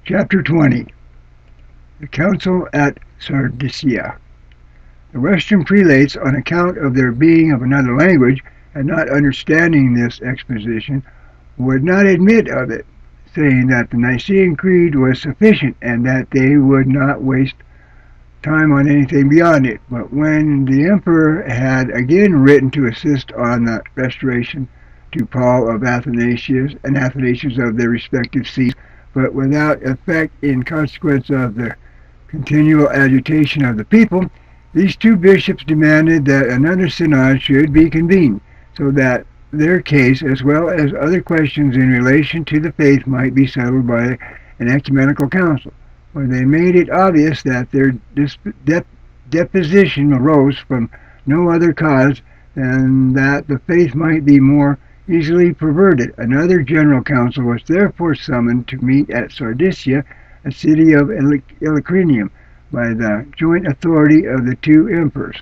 Chapter 20. The Council at Sardicia. The Western prelates, on account of their being of another language and not understanding this exposition, would not admit of it, saying that the Nicene Creed was sufficient and that they would not waste time on anything beyond it. But when the emperor had again written to assist on the restoration to Paul of Athanasius and Athanasius of their respective sees, but without effect in consequence of the continual agitation of the people, these two bishops demanded that another synod should be convened, so that their case, as well as other questions in relation to the faith, might be settled by an ecumenical council, where they made it obvious that their deposition arose from no other cause than that the faith might be more easily perverted. Another general council was therefore summoned to meet at Sardicia, a city of Illyricum, by the joint authority of the two emperors,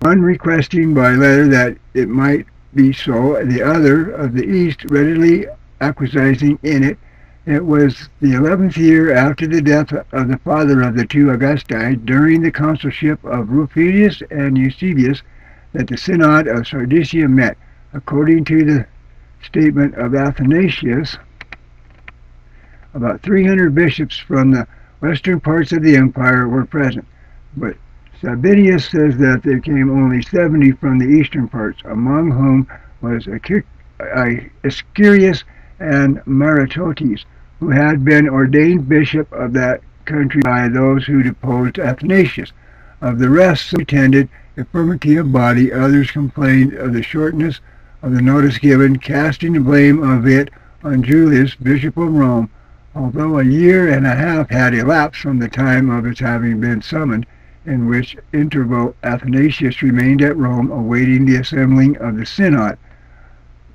one requesting by letter that it might be so, the other of the East readily acquiescing in it. It was the 11th year after the death of the father of the two Augusti, during the consulship of Rufinus and Eusebius, that the Synod of Sardicia met. According to the statement of Athanasius, about 300 bishops from the western parts of the empire were present, but Sabinius says that there came only 70 from the eastern parts, among whom was Ascurius and Maratotes, who had been ordained bishop of that country by those who deposed Athanasius. Of the rest, some pretended infirmity of body, others complained of the shortness of the notice given, casting the blame of it on Julius, bishop of Rome, although a year and a half had elapsed from the time of its having been summoned, in which interval Athanasius remained at Rome awaiting the assembling of the synod.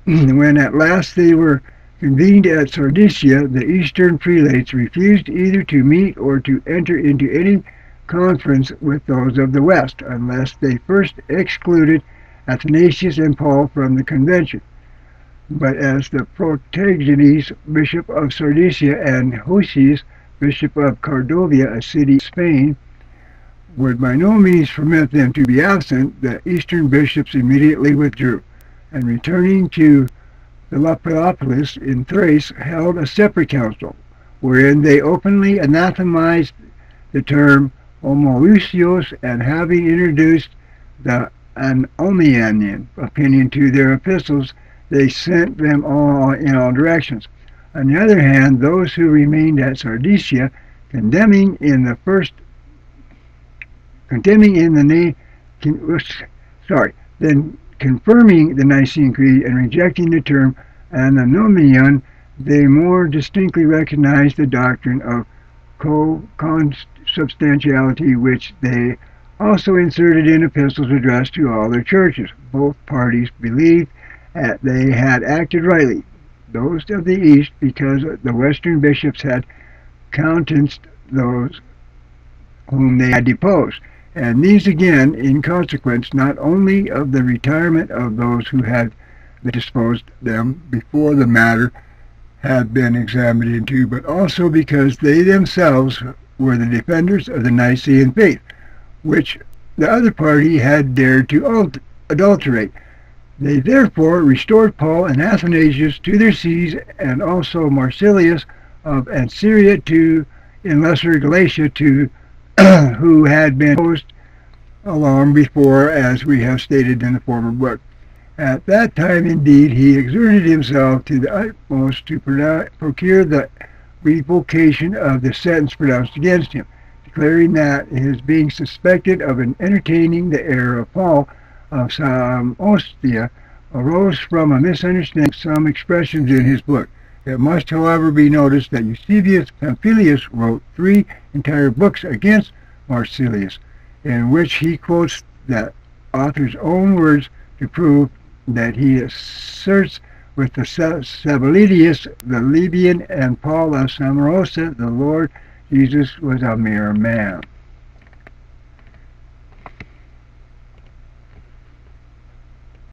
When at last they were convened at Sardicia, the eastern prelates refused either to meet or to enter into any conference with those of the west, unless they first excluded Athanasius and Paul from the convention. But as the Protagones, bishop of Sardicia, and Husius, bishop of Cordovia, a city of Spain, would by no means permit them to be absent, the eastern bishops immediately withdrew, and returning to Philippopolis in Thrace, held a separate council, wherein they openly anathematized the term homoousios, and having introduced the Anomian opinion to their epistles, they sent them all in all directions. On the other hand, those who remained at Sardicia, condemning in the then confirming the Nicene Creed and rejecting the term Anomian, they more distinctly recognized the doctrine of consubstantiality, which they also inserted in epistles addressed to all their churches. Both parties believed that they had acted rightly, those of the East, because the Western bishops had countenanced those whom they had deposed, and these again in consequence not only of the retirement of those who had disposed them before the matter had been examined into, but also because they themselves were the defenders of the Nicene faith, which the other party had dared to adulterate. They therefore restored Paul and Athanasius to their sees, and also Marsilius of Ancyria in Lesser Galatia, who had been opposed long before, as we have stated in the former book. At that time, indeed, he exerted himself to the utmost to procure the revocation of the sentence pronounced against him, declaring that his being suspected of entertaining the error of Paul of Samostia arose from a misunderstanding of some expressions in his book. It must, however, be noticed that Eusebius Pamphilus wrote 3 entire books against Marsilius, in which he quotes the author's own words to prove that he asserts with the Sabellidius, the Libyan, and Paul of Samarosa, the Lord Jesus was a mere man.